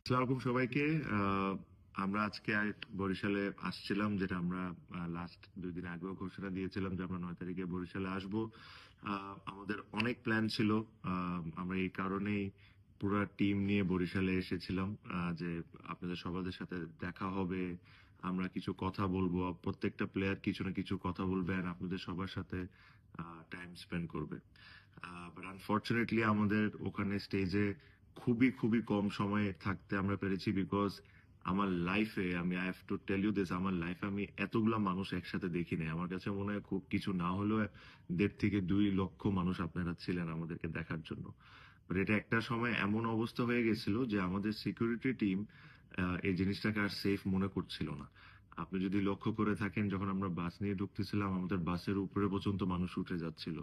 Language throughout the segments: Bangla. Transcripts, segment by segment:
আসসালামু আলাইকুম সবাইকে। আহ, আমরা আজকে বরিশালে আসছিলাম, যেটা আমরা লাস্ট 2 দিন আগেও ঘোষণা দিয়েছিলাম যে আমরা 9 তারিখে বরিশালে আসব। আমাদের অনেক প্ল্যান ছিল। আমরা এই কারণেই পুরো টিম নিয়ে বরিশালে এসেছিলাম, যে আপনাদের সবার সাথে দেখা হবে, আমরা কিছু কথা বলবো, প্রত্যেকটা প্লেয়ার কিছু না কিছু কথা বলবে আর আপনাদের সবার সাথে টাইম স্পেন্ড করবে। বাট আনফর্চুনেটলি আমাদের ওখানে স্টেজে খুবই খুবই কম সময়ে থাকতে আমরা পেরেছি, বিকজ আমার লাইফে, আমি I have to tell you this, আমার লাইফে আমি এতগুলা মানুষ একসাথে দেখি নাই। আমার কাছে মনে হয় খুব কিছু না হলেও 1.5 থেকে 2 লক্ষ মানুষ আপনারা ছিলেন আমাদেরকে দেখার জন্য। বাট এটা একটা সময় এমন অবস্থা হয়ে গেছিল যে আমাদের সিকিউরিটি টিম এই জিনিসটাকে আর সেফ মনে করছিল না। আপনি যদি লক্ষ্য করে থাকেন, যখন আমরা বাস নিয়ে ঢুকতেছিলাম আমাদের বাসের উপরে পর্যন্ত মানুষ উঠে যাচ্ছিল।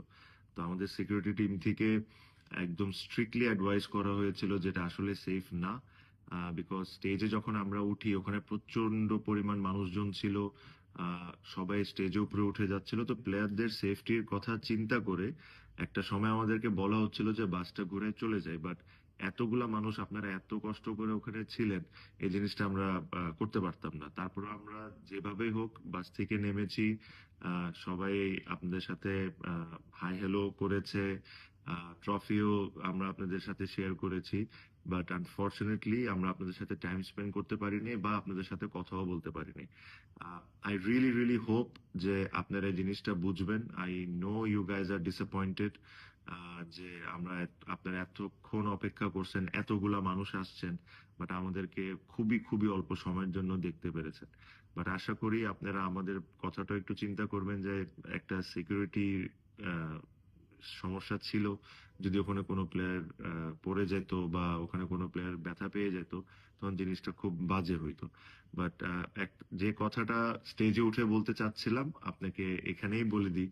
তো আমাদের সিকিউরিটি টিম থেকে একদম স্ট্রিক্টলি অ্যাডভাইস করা হয়েছিল যেটা আসলে সেফ না। বিকজ স্টেজে যখন আমরা উঠি ওখানে প্রচন্ড পরিমাণ মানুষজন ছিল। সবাই স্টেজে উপরে উঠে যাচ্ছিল, তো প্লেয়ারদের সেফটির কথা চিন্তা করে একটা সময় আমাদেরকে বলা হচ্ছিল যে বাসটা ঘুরে চলে যায়। বাট এতগুলা মানুষ, আপনারা এত কষ্ট করে ওখানে ছিলেন, এই জিনিসটা আমরা করতে পারতাম না। তারপর আমরা যেভাবেই হোক বাস থেকে নেমেছি। সবাই আপনাদের সাথে হাই হ্যালো করেছে, ট্রফিও আমরা আপনাদের সাথে শেয়ার করেছি। বাট আনফর্চুনেটলি আমরা আপনাদের সাথে টাইম স্পেন্ড করতে পারিনি বা আপনাদের সাথে কথাও বলতে পারিনি। আই রিয়েলি রিয়েলি হোপ যে আপনারা এই জিনিসটা বুঝবেন। I know you guys are disappointed যে আপনারা এতক্ষণ অপেক্ষা করছেন, এতগুলা মানুষ আসছেন, বাট আমাদেরকে খুবই খুবই অল্প সময়ের জন্য দেখতে পেরেছেন। বাট আশা করি আপনারা আমাদের কথাটা একটু চিন্তা করবেন, যে একটা সিকিউরিটি সমস্যা ছিল। যদি ওখানে কোনো প্লেয়ার পড়ে যেত বা ওখানে কোনো প্লেয়ার ব্যথা পেয়ে যেত, তখন জিনিসটা খুব বাজে হইতো। বাট যে কথাটা স্টেজে উঠে বলতে চাচ্ছিলাম আপনাকে এখানেই বলে দিই,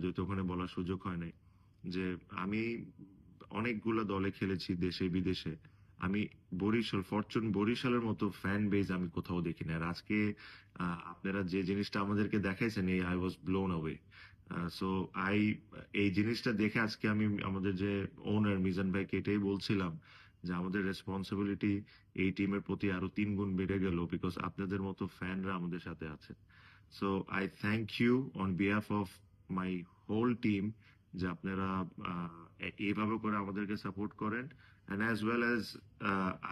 যেহেতু ওখানে বলার সুযোগ হয় নাই, যে আমি অনেকগুলা দলে খেলেছি দেশে বিদেশে। আমি ফরচুন বরিশালের মতো ফ্যান বেজ আমি কোথাও দেখি না। আর আজকে আপনারা যে জিনিসটা আমাদেরকে দেখাইছেন, এই I was blown away. So I এই জিনিসটা দেখে আজকে আমি আমাদের যে ওনার মিজান ভাইকে এটাই বলছিলাম যে আমাদের রেসপন্সিবিলিটি এই টিমের প্রতি আরো 3 গুণ বেড়ে গেল, বিকজ আপনাদের মতো ফ্যানরা আমাদের সাথে আছে। So I thank you on behalf of my whole team, যে আপনারা এইভাবে করে আমাদেরকে সাপোর্ট করেন। And as well as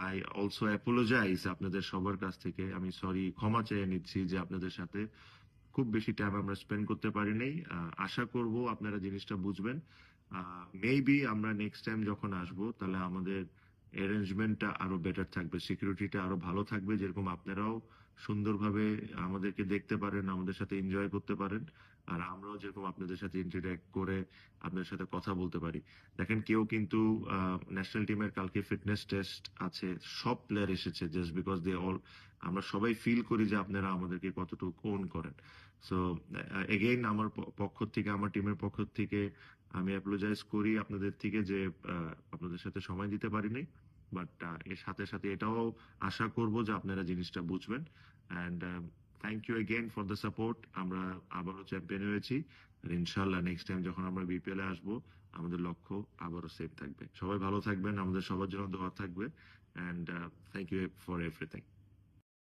I also apologise আপনাদের সবার কাছ থেকে। আমি সরি, ক্ষমা চেয়ে নিচ্ছি যে আপনাদের সাথে খুব বেশি টাইম আমরা স্পেন্ড করতে পারিনি। আশা করব আপনারা জিনিসটা বুঝবেন। মেবি আমরা নেক্সট টাইম যখন আসবো তাহলে আমাদের অ্যারেঞ্জমেন্টটা আরো বেটার থাকবে, সিকিউরিটিটা আরো ভালো থাকবে, যেরকম আপনারাও সুন্দরভাবে আমাদেরকে দেখতে পারেন, আমাদের সাথে এনজয় করতে পারেন, আর আমরাও যেরকম আপনাদের সাথে ইন্টারঅ্যাক্ট করে আপনাদের সাথে কথা বলতে পারি। দেখেন, কেউ কিন্তু ন্যাশনাল টিমের কালকে ফিটনেস টেস্ট আছে, সব প্লেয়ার এসেছে জাস্ট বিকজ দে অল, আমরা সবাই ফিল করি যে আপনারা আমাদেরকে কতটুকু ওন করেন। সো এগেইন আমার পক্ষ থেকে, আমার টিমের পক্ষ থেকে আমি অ্যাপোলোজাইজ করি আপনাদের থেকে যে আপনাদের সাথে সময় দিতে পারিনি। বাট এর সাথে সাথে এটাও আশা করব যে আপনারা জিনিসটা বুঝবেন। And thank you again for the support. আমরা আবারও চ্যাম্পিয়ন হয়েছি, আর ইনশাল্লাহ নেক্সট টাইম যখন আমরা বিপিএল এ আসবো আমাদের লক্ষ্য আবারও সেফ থাকবে। সবাই ভালো থাকবেন, আমাদের সবার জন্য দোয়া থাকবে। And thank you for everything.